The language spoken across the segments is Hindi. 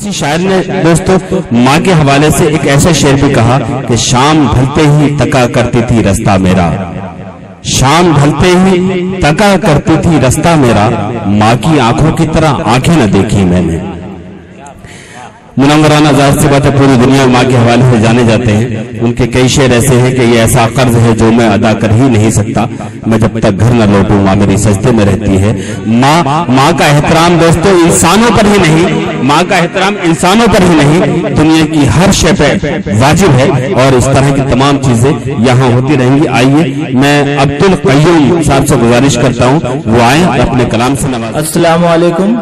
किसी शायर ने दोस्तों माँ के हवाले से एक ऐसा शेर भी कहा कि शाम ढलते ही तका करती थी रास्ता मेरा, शाम ढलते ही तका करती थी रास्ता मेरा, माँ की आंखों की तरह आंखें न देखी मैंने। मुनव्वराना जाहिर सी बात है पूरी दुनिया माँ के हवाले से जाने जाते हैं। उनके कई शेर ऐसे हैं कि ये ऐसा कर्ज है जो मैं अदा कर ही नहीं सकता, मैं जब तक घर न लौटूं माँ मेरी सजदे में रहती है। माँ का एहतराम दोस्तों इंसानों पर ही नहीं, माँ का एहतराम इंसानों पर ही नहीं दुनिया की हर शय पे वाजिब है और इस तरह की तमाम चीजें यहाँ होती रहेंगी। आइए मैं अब्दुल कय्यूम साहब से गुजारिश करता हूँ वो आए और अपने कलाम से नवाज़ें। अस्सलामु अलैकुम।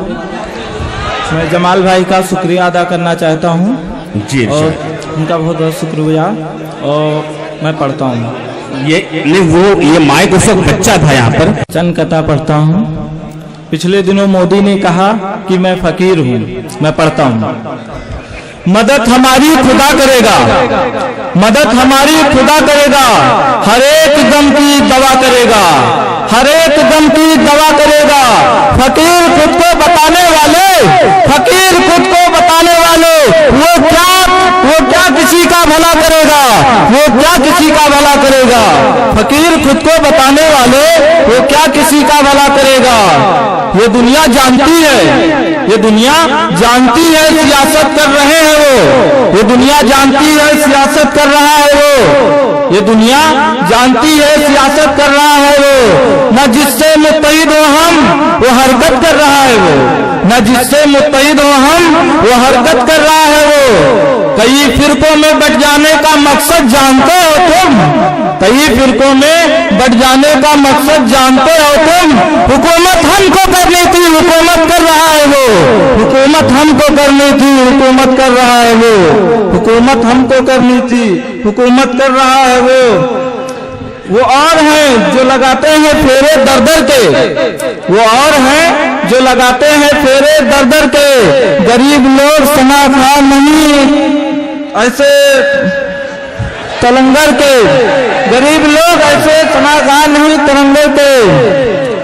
मैं जमाल भाई का शुक्रिया अदा करना चाहता हूँ जी और उनका बहुत बहुत शुक्रिया। और मैं पढ़ता हूँ ये माइक उस वक्त बच्चा था यहाँ पर। चंद कथा पढ़ता हूँ। पिछले दिनों मोदी ने कहा कि मैं फकीर हूँ, मैं पढ़ता हूँ। मदद हमारी खुदा करेगा, मदद हमारी खुदा करेगा, हर एक गम की दवा करेगा, हर एक गम की दवा करेगा। फकीर खुद को बताने वाले, फकीर खुद को बताने वाले वो क्या किसी का भला करेगा, वो क्या किसी का भला करेगा। फकीर खुद को बताने वाले वो क्या किसी का भला करेगा। ये दुनिया जानती है, ये दुनिया जानती है सियासत कर रहे हैं वो, ये दुनिया जानती है सियासत कर रहा है वो, ये दुनिया जानती है सियासत कर रहा है वो। न जिससे मुत्तहिद हो हम वो हरकत कर रहा है वो, न जिससे मुत्तहिद हो हम वो हरकत कर रहा है वो। कई फिरकों में बट जाने का मकसद जानते हो तुम, कई फिरकों में बट जाने का मकसद जानते हो तुम। हुकूमत हमको करनी थी, हुकूमत कर रहा है वो, हुकूमत हमको करनी थी, हुकूमत कर रहा है वो, हुकूमत हमको करनी थी, हुकूमत कर रहा है वो और हैं जो लगाते हैं फेरे दर दर के, वो और हैं जो लगाते हैं फेरे दर दर के। गरीब लोग समाधान नहीं ऐसे तलंगर के, गरीब लोग ऐसे समाधान नहीं तलंगर के।